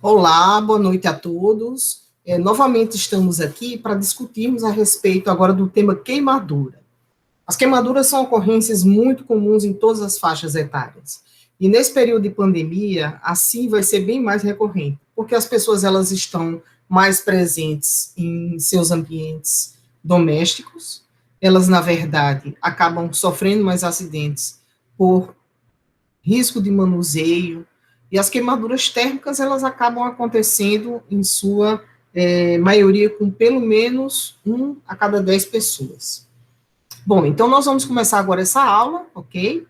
Olá, boa noite a todos. Novamente estamos aqui para discutirmos a respeito agora do tema queimadura. As queimaduras são ocorrências muito comuns em todas as faixas etárias. E nesse período de pandemia, assim vai ser bem mais recorrente, porque as pessoas elas estão mais presentes em seus ambientes domésticos. Elas, na verdade, acabam sofrendo mais acidentes por risco de manuseio, e as queimaduras térmicas, elas acabam acontecendo, em sua maioria, com pelo menos 1 a cada 10 pessoas. Bom, então nós vamos começar agora essa aula, ok?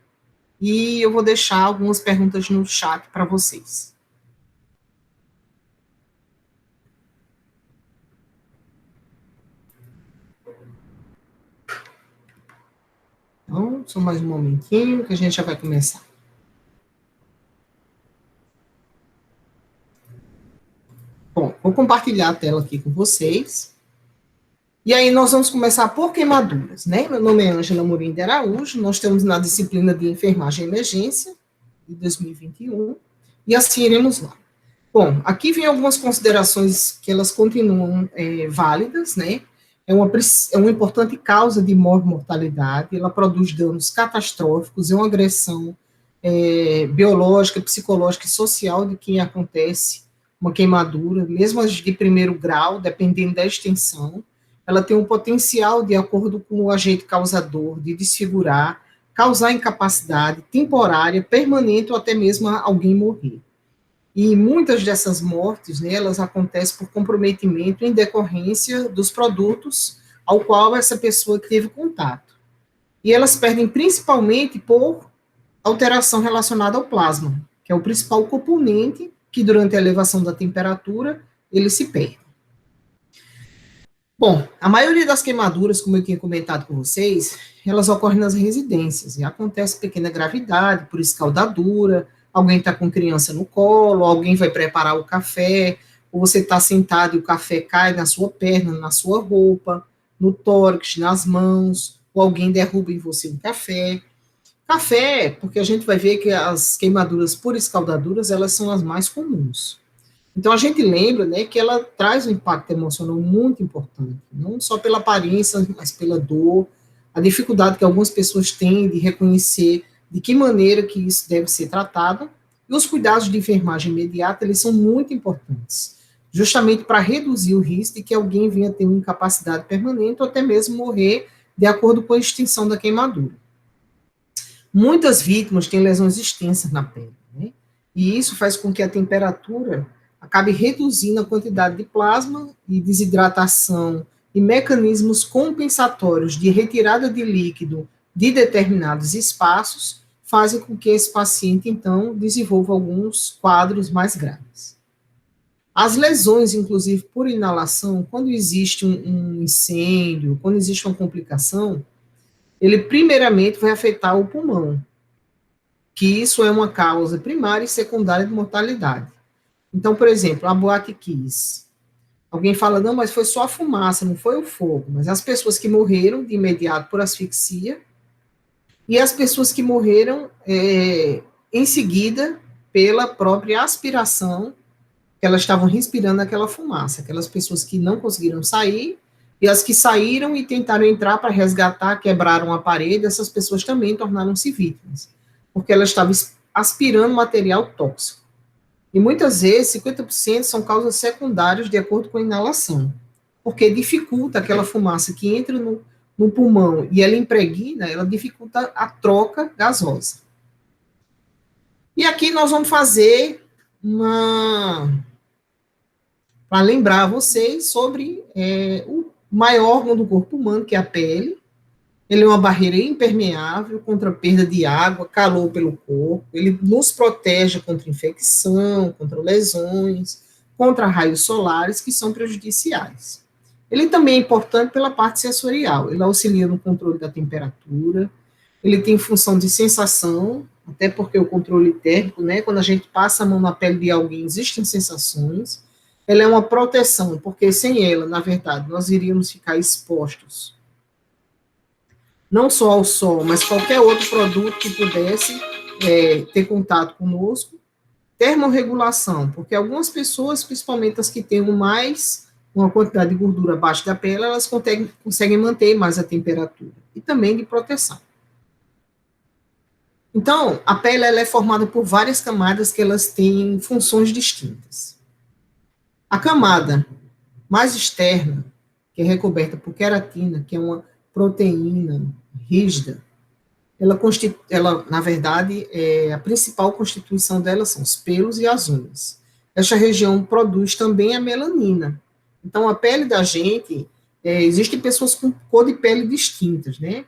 E eu vou deixar algumas perguntas no chat para vocês. Então, só mais um momentinho que a gente já vai começar. Bom, vou compartilhar a tela aqui com vocês. E aí nós vamos começar por queimaduras, né? Meu nome é Ângela Morim de Araújo, nós estamos na disciplina de enfermagem e emergência, de 2021, e assim iremos lá. Bom, aqui vem algumas considerações que elas continuam válidas, né? É uma importante causa de mortalidade, ela produz danos catastróficos, é uma agressão biológica, psicológica e social de quem acontece uma queimadura, mesmo as de primeiro grau, dependendo da extensão, ela tem um potencial, de acordo com o agente causador, de desfigurar, causar incapacidade temporária, permanente ou até mesmo alguém morrer. E muitas dessas mortes, né, elas acontecem por comprometimento em decorrência dos produtos ao qual essa pessoa teve contato. E elas perdem principalmente por alteração relacionada ao plasma, que é o principal componente que durante a elevação da temperatura ele se perde. Bom, a maioria das queimaduras, como eu tinha comentado com vocês, elas ocorrem nas residências e acontece pequena gravidade, por escaldadura, alguém está com criança no colo, alguém vai preparar o café, ou você está sentado e o café cai na sua perna, na sua roupa, no tórax, nas mãos, ou alguém derruba em você um café. Café, porque a gente vai ver que as queimaduras por escaldaduras, elas são as mais comuns. Então a gente lembra, né, que ela traz um impacto emocional muito importante, não só pela aparência, mas pela dor, a dificuldade que algumas pessoas têm de reconhecer de que maneira que isso deve ser tratado, e os cuidados de enfermagem imediata, eles são muito importantes, justamente para reduzir o risco de que alguém venha ter uma incapacidade permanente ou até mesmo morrer de acordo com a extensão da queimadura. Muitas vítimas têm lesões extensas na pele, né? E isso faz com que a temperatura acabe reduzindo a quantidade de plasma e desidratação e mecanismos compensatórios de retirada de líquido de determinados espaços fazem com que esse paciente, então, desenvolva alguns quadros mais graves. As lesões, inclusive por inalação, quando existe um incêndio, quando existe uma complicação, ele primeiramente vai afetar o pulmão, que isso é uma causa primária e secundária de mortalidade. Então, por exemplo, a Boate Kiss. Alguém fala, não, mas foi só a fumaça, não foi o fogo. Mas as pessoas que morreram de imediato por asfixia e as pessoas que morreram em seguida pela própria aspiração, que elas estavam respirando aquela fumaça. Aquelas pessoas que não conseguiram sair e as que saíram e tentaram entrar para resgatar, quebraram a parede, essas pessoas também tornaram-se vítimas, porque elas estavam aspirando material tóxico. E muitas vezes, 50% são causas secundárias de acordo com a inalação, porque dificulta aquela fumaça que entra no pulmão e ela impregna, ela dificulta a troca gasosa. E aqui nós vamos fazer para lembrar vocês sobre o maior órgão do corpo humano, que é a pele. Ele é uma barreira impermeável contra a perda de água, calor pelo corpo. Ele nos protege contra infecção, contra lesões, contra raios solares que são prejudiciais. Ele também é importante pela parte sensorial. Ele auxilia no controle da temperatura. Ele tem função de sensação, até porque o controle térmico, né, quando a gente passa a mão na pele de alguém, existem sensações. Ela é uma proteção, porque sem ela, na verdade, nós iríamos ficar expostos não só ao sol, mas qualquer outro produto que pudesse ter contato conosco. Termorregulação, porque algumas pessoas, principalmente as que têm uma quantidade de gordura abaixo da pele, elas conseguem manter mais a temperatura. E também de proteção. Então, a pele ela é formada por várias camadas que elas têm funções distintas. A camada mais externa, que é recoberta por queratina, que é uma proteína rígida, ela na verdade, a principal constituição dela são os pelos e as unhas. Esta região produz também a melanina. Então, a pele da gente, existem pessoas com cor de pele distintas, né?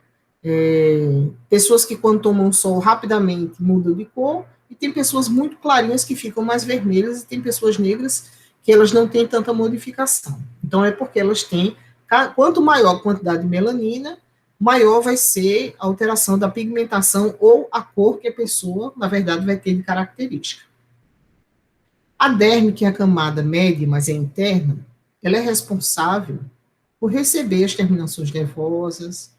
Pessoas que quando tomam sol rapidamente mudam de cor, e tem pessoas muito clarinhas que ficam mais vermelhas, e tem pessoas negras que elas não têm tanta modificação. Então, é porque elas têm, quanto maior a quantidade de melanina, maior vai ser a alteração da pigmentação ou a cor que a pessoa, na verdade, vai ter de característica. A derme, que é a camada média, mas é interna, ela é responsável por receber as terminações nervosas,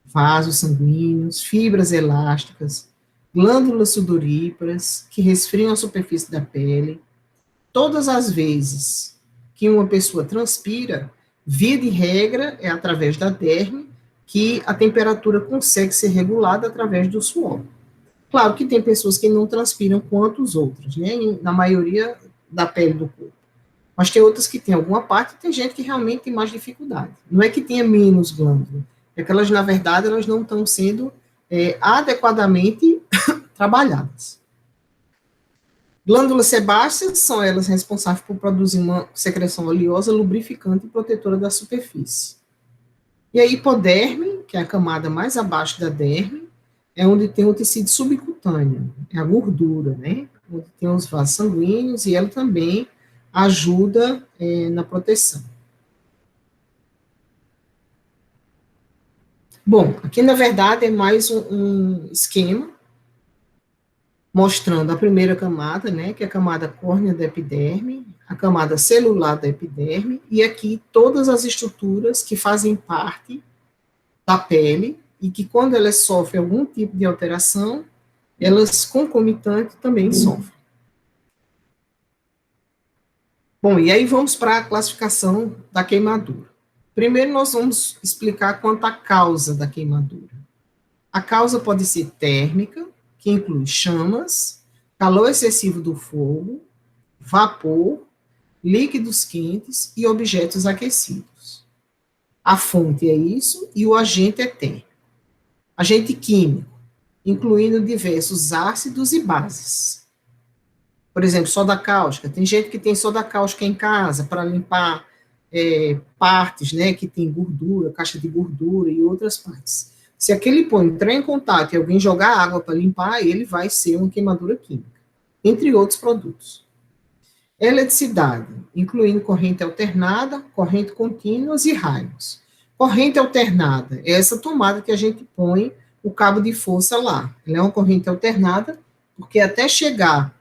vasos sanguíneos, fibras elásticas, glândulas sudoríparas, que resfriam a superfície da pele. Todas as vezes que uma pessoa transpira, via de regra, é através da derme, que a temperatura consegue ser regulada através do suor. Claro que tem pessoas que não transpiram quanto os outros, né, na maioria da pele do corpo. Mas tem outras que têm alguma parte, e tem gente que realmente tem mais dificuldade. Não é que tenha menos glândula, é que elas, na verdade, elas não estão sendo adequadamente trabalhadas. Glândulas sebáceas são elas responsáveis por produzir uma secreção oleosa, lubrificante e protetora da superfície. E a hipoderme, que é a camada mais abaixo da derme, é onde tem o tecido subcutâneo, é a gordura, né? Onde tem os vasos sanguíneos, e ela também ajuda na proteção. Bom, aqui na verdade é mais um esquema mostrando a primeira camada, né, que é a camada córnea da epiderme, a camada celular da epiderme, e aqui todas as estruturas que fazem parte da pele e que quando elas sofrem algum tipo de alteração, elas concomitantes também sofrem. Bom, e aí vamos para a classificação da queimadura. Primeiro nós vamos explicar quanto à causa da queimadura. A causa pode ser térmica, que inclui chamas, calor excessivo do fogo, vapor, líquidos quentes e objetos aquecidos. A fonte é isso e o agente é térmico. Agente químico, incluindo diversos ácidos e bases. Por exemplo, soda cáustica. Tem gente que tem soda cáustica em casa para limpar partes, né, que tem gordura, caixa de gordura e outras partes. Se aquele pó entrar em contato e alguém jogar água para limpar, ele vai ser uma queimadura química, entre outros produtos. Eletricidade, incluindo corrente alternada, corrente contínua e raios. Corrente alternada é essa tomada que a gente põe o cabo de força lá. Ela é uma corrente alternada, porque até chegar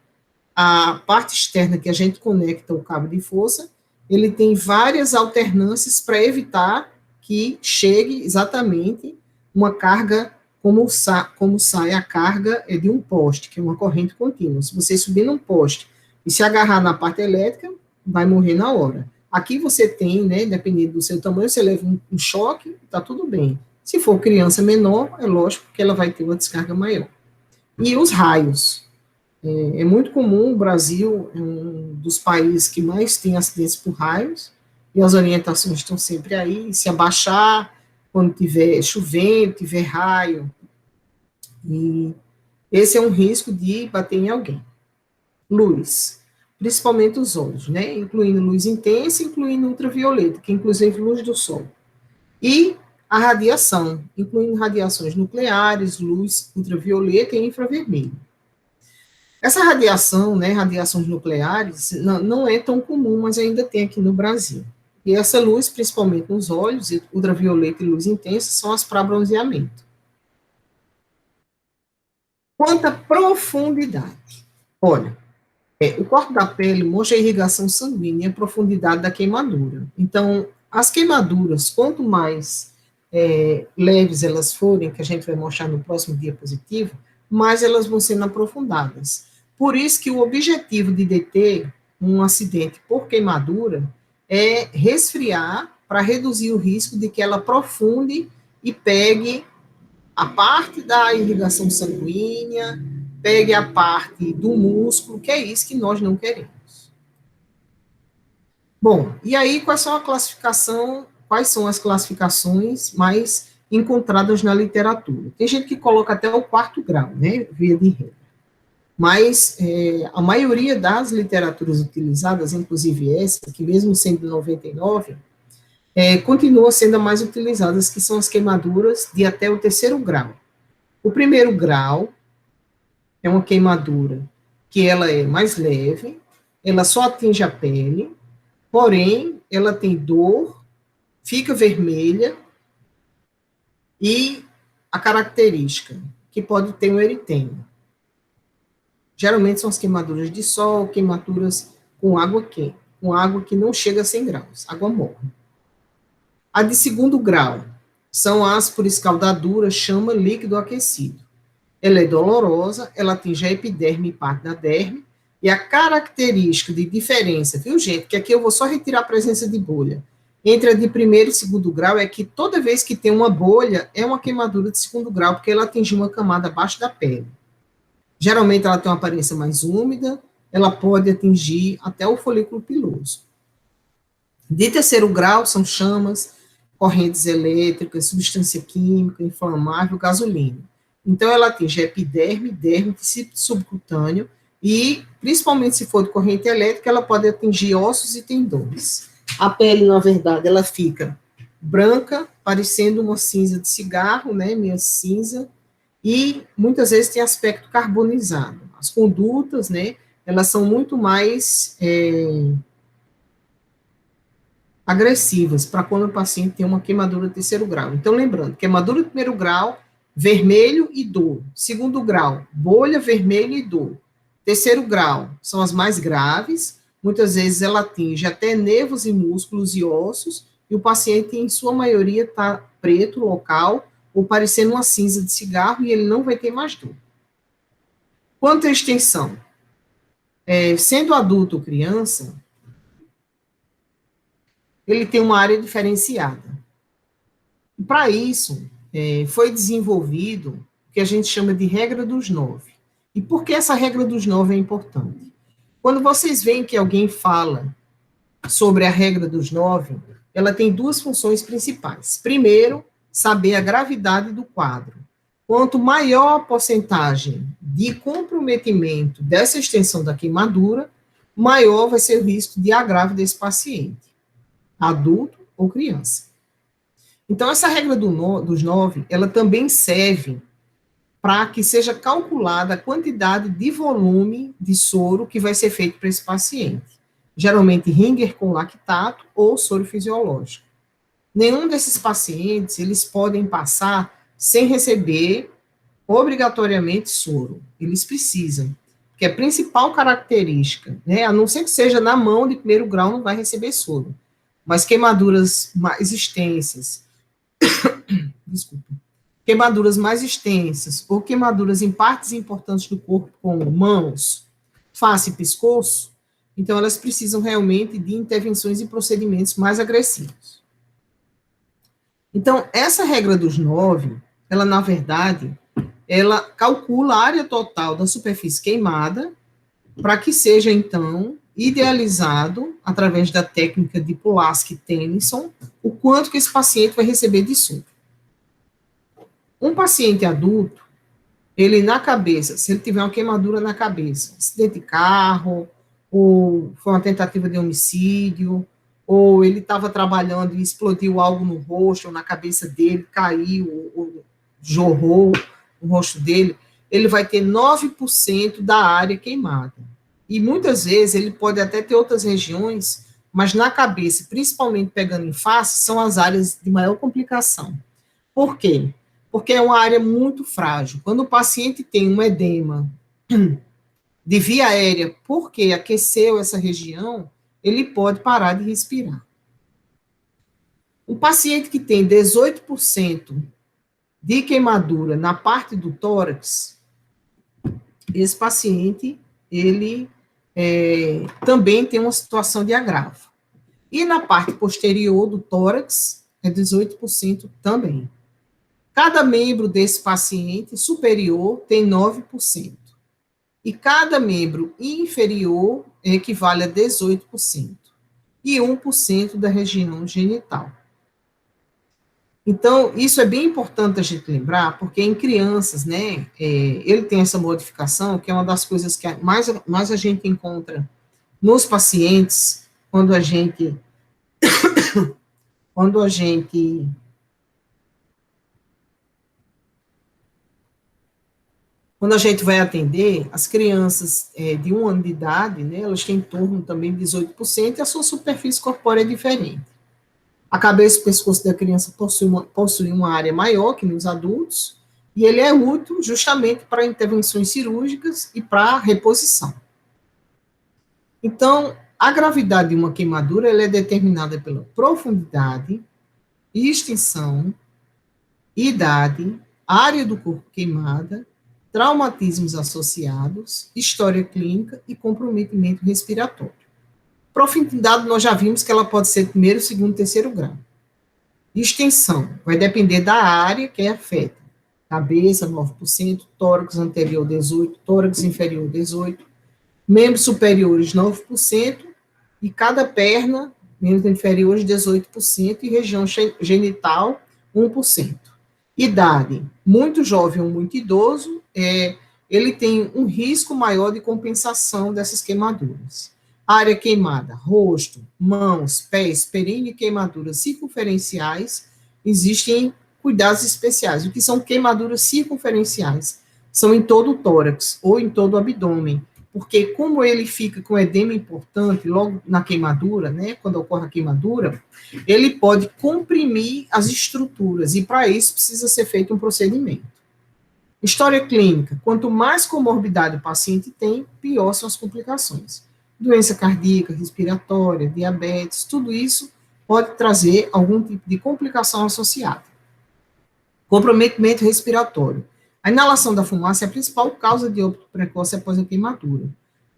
à parte externa que a gente conecta o cabo de força, ele tem várias alternâncias para evitar que chegue exatamente uma carga como sai a carga de um poste, que é uma corrente contínua. Se você subir num poste e se agarrar na parte elétrica, vai morrer na hora. Aqui você tem, né, dependendo do seu tamanho, você leva um choque, está tudo bem. Se for criança menor, é lógico que ela vai ter uma descarga maior. E os raios. É muito comum, o Brasil é um dos países que mais tem acidentes por raios, e as orientações estão sempre aí, se abaixar quando tiver chovendo, tiver raio, e esse é um risco de bater em alguém. Luz, principalmente os olhos, né, incluindo luz intensa, incluindo ultravioleta, que é inclusive luz do sol. E a radiação, incluindo radiações nucleares, luz ultravioleta e infravermelho. Essa radiação, né, radiações nucleares, não é tão comum, mas ainda tem aqui no Brasil. E essa luz, principalmente nos olhos, ultravioleta e luz intensa, são as para bronzeamento. Quanto à profundidade, olha, o corpo da pele mostra a irrigação sanguínea e a profundidade da queimadura. Então, as queimaduras, quanto mais leves elas forem, que a gente vai mostrar no próximo diapositivo, mais elas vão sendo aprofundadas. Por isso que o objetivo de deter um acidente por queimadura é resfriar para reduzir o risco de que ela aprofunde e pegue a parte da irrigação sanguínea, pegue a parte do músculo, que é isso que nós não queremos. Bom, e aí quais são as classificações mais encontradas na literatura? Tem gente que coloca até o 4º grau, né, via de regra. Mas a maioria das literaturas utilizadas, inclusive essa, que mesmo sendo 99, continua sendo a mais utilizadas, que são as queimaduras de até o 3º grau. O 1º grau é uma queimadura que ela é mais leve, ela só atinge a pele, porém, ela tem dor, fica vermelha e a característica, que pode ter um eritema. Geralmente são as queimaduras de sol, queimaduras com água quente, com água que não chega a 100 graus, água morna. A de 2º grau são as por escaldaduras, chama líquido aquecido. Ela é dolorosa, ela atinge a epiderme e parte da derme, e a característica de diferença, viu, gente, que aqui eu vou só retirar a presença de bolha, entre a de 1º e 2º grau, é que toda vez que tem uma bolha, é uma queimadura de 2º grau, porque ela atingiu uma camada abaixo da pele. Geralmente ela tem uma aparência mais úmida, ela pode atingir até o folículo piloso. De 3º grau são chamas, correntes elétricas, substância química, inflamável, gasolina. Então, ela atinge a epiderme, derme, tecido subcutâneo e, principalmente se for de corrente elétrica, ela pode atingir ossos e tendões. A pele, na verdade, ela fica branca, parecendo uma cinza de cigarro, né, meio cinza, e muitas vezes tem aspecto carbonizado. As condutas, né, elas são muito mais agressivas para quando o paciente tem uma queimadura de 3º grau. Então, lembrando, queimadura de 1º grau, vermelho e dor. 2º grau, bolha, vermelho e dor. 3º grau são as mais graves, muitas vezes ela atinge até nervos e músculos e ossos, e o paciente, em sua maioria, está preto, local, ou parecendo uma cinza de cigarro, e ele não vai ter mais dor. Quanto à extensão, sendo adulto ou criança, ele tem uma área diferenciada. Para isso, foi desenvolvido o que a gente chama de regra dos 9. E por que essa regra dos 9 é importante? Quando vocês veem que alguém fala sobre a regra dos 9, ela tem 2 funções principais. Primeiro, saber a gravidade do quadro. Quanto maior a porcentagem de comprometimento dessa extensão da queimadura, maior vai ser o risco de agravo desse paciente, adulto ou criança. Então, essa regra dos 9, ela também serve para que seja calculada a quantidade de volume de soro que vai ser feito para esse paciente. Geralmente, Ringer com lactato ou soro fisiológico. Nenhum desses pacientes, eles podem passar sem receber obrigatoriamente soro. Eles precisam, porque a principal característica, né, a não ser que seja na mão de 1º grau, não vai receber soro. Mas queimaduras mais extensas, queimaduras mais extensas, ou queimaduras em partes importantes do corpo, como mãos, face e pescoço, então elas precisam realmente de intervenções e procedimentos mais agressivos. Então, essa regra dos 9, ela, na verdade, ela calcula a área total da superfície queimada, para que seja, então, idealizado, através da técnica de Pulaski-Tennyson, o quanto que esse paciente vai receber de soro. Um paciente adulto, ele na cabeça, se ele tiver uma queimadura na cabeça, acidente de carro, ou foi uma tentativa de homicídio, ou ele estava trabalhando e explodiu algo no rosto, ou na cabeça dele, caiu, ou jorrou no rosto dele, ele vai ter 9% da área queimada. E muitas vezes ele pode até ter outras regiões, mas na cabeça, principalmente pegando em face, são as áreas de maior complicação. Por quê? Porque é uma área muito frágil. Quando o paciente tem um edema de via aérea, porque aqueceu essa região, ele pode parar de respirar. Um paciente que tem 18% de queimadura na parte do tórax, esse paciente, ele também tem uma situação de agravo. E na parte posterior do tórax, é 18% também. Cada membro desse paciente superior tem 9%. E cada membro inferior equivale a 18%. E 1% da região genital. Então, isso é bem importante a gente lembrar, porque em crianças, né, ele tem essa modificação, que é uma das coisas que mais a gente encontra nos pacientes, quando a gente vai atender as crianças de 1 ano de idade, né, elas têm em torno também de 18%, e a sua superfície corpórea é diferente. A cabeça e o pescoço da criança possui uma área maior que nos adultos, e ele é útil justamente para intervenções cirúrgicas e para reposição. Então, a gravidade de uma queimadura ela é determinada pela profundidade, extensão, idade, área do corpo queimada, traumatismos associados, história clínica e comprometimento respiratório. Profundidade, nós já vimos que ela pode ser primeiro, segundo, terceiro grau. Extensão, vai depender da área que afeta. Cabeça, 9%, tórax anterior, 18%, tórax inferior, 18%, membros superiores, 9%, e cada perna, membros inferiores, 18%, e região genital, 1%. Idade, muito jovem ou muito idoso, ele tem um risco maior de compensação dessas queimaduras. Área queimada, rosto, mãos, pés, períneo e queimaduras circunferenciais, existem cuidados especiais. O que são queimaduras circunferenciais? São em todo o tórax ou em todo o abdômen, porque como ele fica com edema importante logo na queimadura, né, quando ocorre a queimadura, ele pode comprimir as estruturas, e para isso precisa ser feito um procedimento. História clínica, quanto mais comorbidade o paciente tem, pior são as complicações. Doença cardíaca, respiratória, diabetes, tudo isso pode trazer algum tipo de complicação associada. Comprometimento respiratório. A inalação da fumaça é a principal causa de óbito precoce após a queimadura.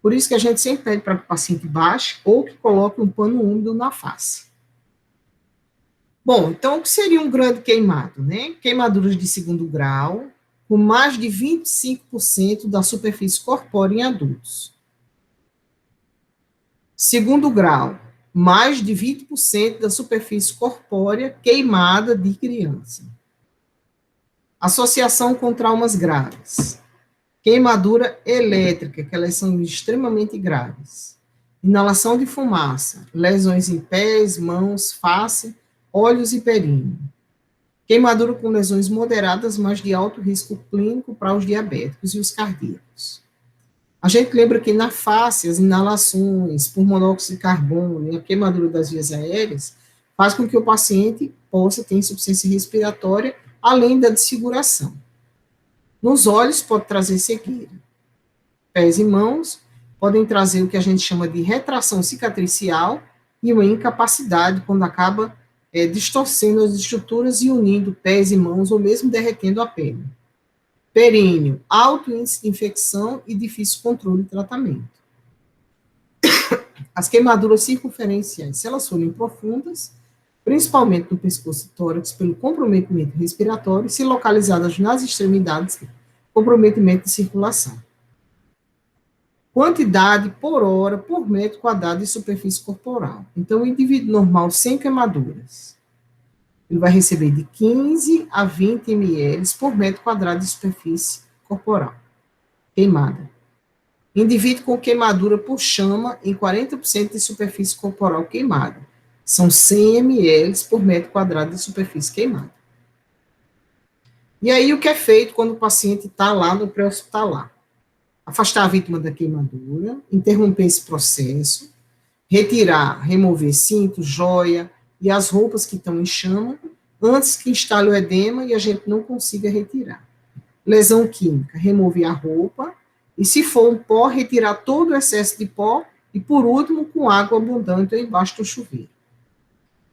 Por isso que a gente sempre pede para que o paciente baixe ou que coloque um pano úmido na face. Bom, então o que seria um grande queimado, né? Queimaduras de segundo grau, com mais de 25% da superfície corpórea em adultos. Segundo grau, mais de 20% da superfície corpórea queimada de criança. Associação com traumas graves. Queimadura elétrica, que elas são extremamente graves. Inalação de fumaça, lesões em pés, mãos, face, olhos e períneo. Queimadura com lesões moderadas, mas de alto risco clínico para os diabéticos e os cardíacos. A gente lembra que na face, as inalações por monóxido de carbono e a queimadura das vias aéreas faz com que o paciente possa ter insuficiência respiratória, além da desfiguração. Nos olhos pode trazer cegueira. Pés e mãos podem trazer o que a gente chama de retração cicatricial e uma incapacidade quando acaba distorcendo as estruturas e unindo pés e mãos ou mesmo derretendo a pele. Períneo, alto índice de infecção e difícil controle e tratamento. As queimaduras circunferenciais, se elas forem profundas, principalmente no pescoço e tórax, pelo comprometimento respiratório, se localizadas nas extremidades, comprometimento de circulação. Quantidade por hora, por metro quadrado de superfície corporal. Então, o indivíduo normal sem queimaduras, ele vai receber de 15 a 20 ml por metro quadrado de superfície corporal queimada. Indivíduo com queimadura por chama em 40% de superfície corporal queimada. São 100 ml por metro quadrado de superfície queimada. E aí, o que é feito quando o paciente está lá no pré-hospitalar? Afastar a vítima da queimadura, interromper esse processo, remover cinto, joia e as roupas que estão em chama, antes que instale o edema e a gente não consiga retirar. Lesão química, remover a roupa, e se for um pó, retirar todo o excesso de pó, e por último, com água abundante ou embaixo do chuveiro.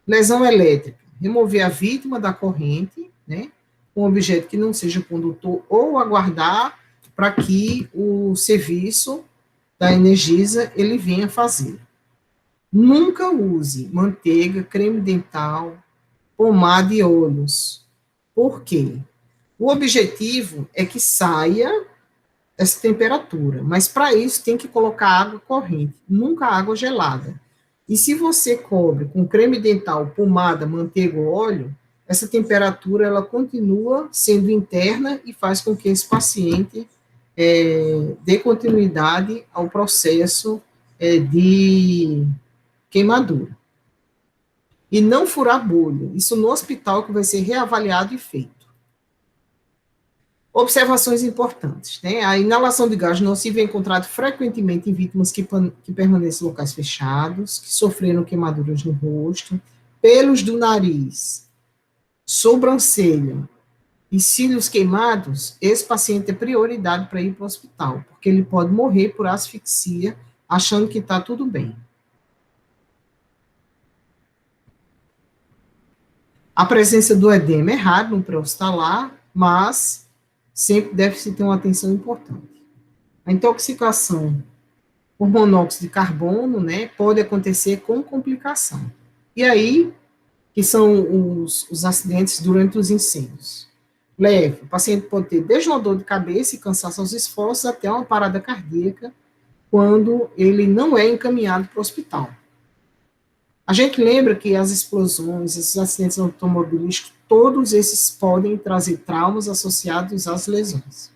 Lesão elétrica, remover a vítima da corrente, né, com um objeto que não seja condutor, ou aguardar para que o serviço da Energisa, ele venha fazer. Nunca use manteiga, creme dental, pomada e óleos. Por quê? O objetivo é que saia essa temperatura, mas para isso tem que colocar água corrente, nunca água gelada. E se você cobre com creme dental, pomada, manteiga ou óleo, essa temperatura ela continua sendo interna e faz com que esse paciente dê continuidade ao processo de queimadura. E não furar bolha. Isso no hospital que vai ser reavaliado e feito. Observações importantes, né? A inalação de gás nocivo é encontrado frequentemente em vítimas que permanecem em locais fechados, que sofreram queimaduras no rosto, pelos do nariz, sobrancelha e cílios queimados. Esse paciente é prioridade para ir para o hospital, porque ele pode morrer por asfixia, achando que está tudo bem. A presença do edema é rara no pré-hospitalar, mas sempre deve-se ter uma atenção importante. A intoxicação por monóxido de carbono, né, pode acontecer com complicação. E aí, que são os acidentes durante os incêndios. Leve, o paciente pode ter desde uma dor de cabeça e cansaço aos esforços até uma parada cardíaca, quando ele não é encaminhado para o hospital. A gente lembra que as explosões, esses acidentes automobilísticos, todos esses podem trazer traumas associados às lesões.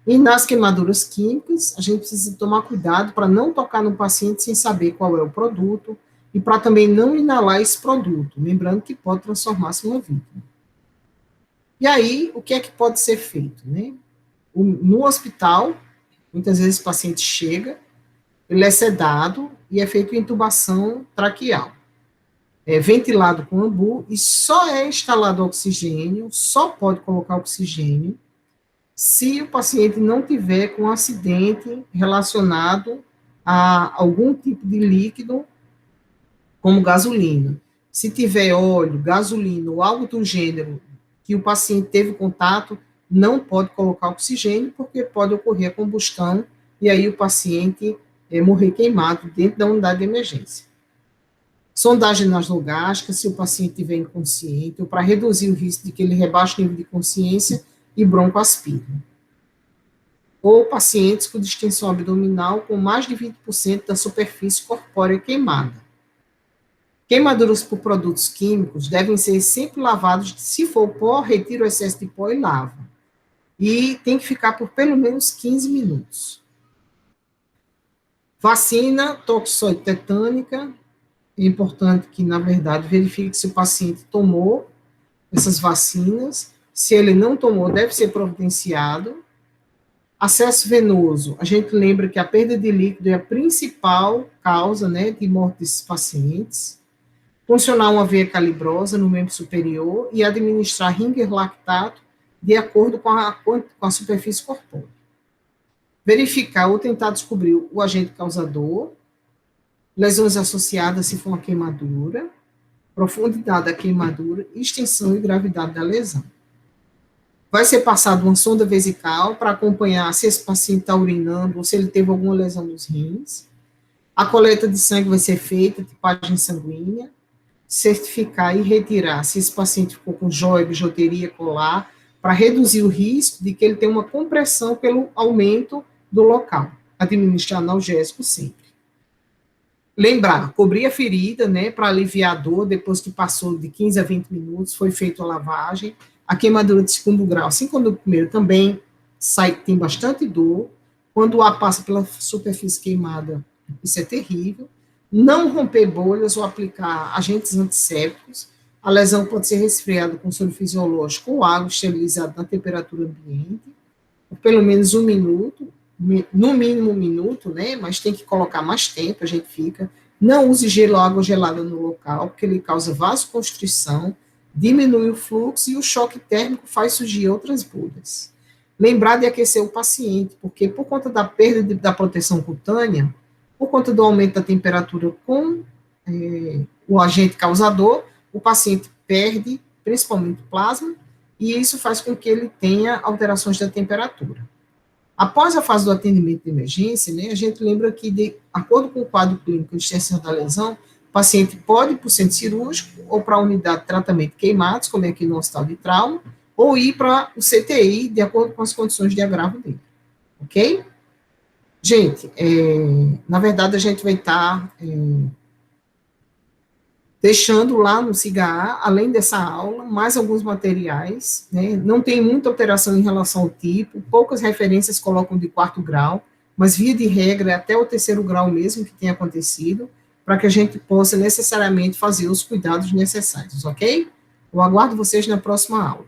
E nas queimaduras químicas, a gente precisa tomar cuidado para não tocar no paciente sem saber qual é o produto e para também não inalar esse produto, lembrando que pode transformar-se em uma vítima. E aí, o que é que pode ser feito, né? No hospital, muitas vezes o paciente chega, ele é sedado e é feita intubação traqueal. É ventilado com ambu e só é instalado oxigênio, só pode colocar oxigênio, se o paciente não tiver com um acidente relacionado a algum tipo de líquido, como gasolina. Se tiver óleo, gasolina ou algo do gênero que o paciente teve contato, não pode colocar oxigênio, porque pode ocorrer a combustão e aí o paciente morrer queimado dentro da unidade de emergência. Sondagem nasogástrica, se o paciente estiver inconsciente, ou para reduzir o risco de que ele rebaixe o nível de consciência e broncoaspirem. Ou pacientes com distensão abdominal com mais de 20% da superfície corpórea queimada. Queimaduras por produtos químicos devem ser sempre lavados, se for pó, retira o excesso de pó e lava. E tem que ficar por pelo menos 15 minutos. Vacina toxoide tetânica. É importante que, na verdade, verifique se o paciente tomou essas vacinas. Se ele não tomou, deve ser providenciado. Acesso venoso. A gente lembra que a perda de líquido é a principal causa, né, de morte desses pacientes. Funcionar uma veia calibrosa no membro superior e administrar ringer lactato de acordo com a superfície corpórea. Verificar ou tentar descobrir o agente causador, lesões associadas se for uma queimadura, profundidade da queimadura, extensão e gravidade da lesão. Vai ser passado uma sonda vesical para acompanhar se esse paciente está urinando ou se ele teve alguma lesão nos rins. A coleta de sangue vai ser feita, tipagem sanguínea, certificar e retirar se esse paciente ficou com joia, bijuteria, colar, para reduzir o risco de que ele tenha uma compressão pelo aumento do local. Administrar analgésico sempre. Lembrar, cobrir a ferida, né, para aliviar a dor, depois que passou de 15 a 20 minutos, foi feita a lavagem. A queimadura de segundo grau, assim como o primeiro, também tem bastante dor. Quando o ar passa pela superfície queimada, isso é terrível. Não romper bolhas ou aplicar agentes antissépticos. A lesão pode ser resfriada com soro fisiológico ou água esterilizada na temperatura ambiente, por pelo menos 1 minuto, no mínimo 1 minuto, né? Mas tem que colocar mais tempo, a gente fica. Não use gelo ou água gelada no local, porque ele causa vasoconstrição, diminui o fluxo e o choque térmico faz surgir outras bolhas. Lembrar de aquecer o paciente, porque por conta da perda da proteção cutânea, por conta do aumento da temperatura com o agente causador, o paciente perde, principalmente plasma, e isso faz com que ele tenha alterações da temperatura. Após a fase do atendimento de emergência, né, a gente lembra que, de acordo com o quadro clínico de extensão da lesão, o paciente pode ir para o centro cirúrgico ou para a unidade de tratamento de queimados, como é aqui no hospital de trauma, ou ir para o CTI, de acordo com as condições de agravo dele. Ok? Gente, na verdade, a gente vai estar deixando lá no SIGA, além dessa aula, mais alguns materiais, né? Não tem muita alteração em relação ao tipo, poucas referências colocam de 4º grau, mas via de regra é até o 3º grau mesmo que tem acontecido, para que a gente possa necessariamente fazer os cuidados necessários, ok? Eu aguardo vocês na próxima aula.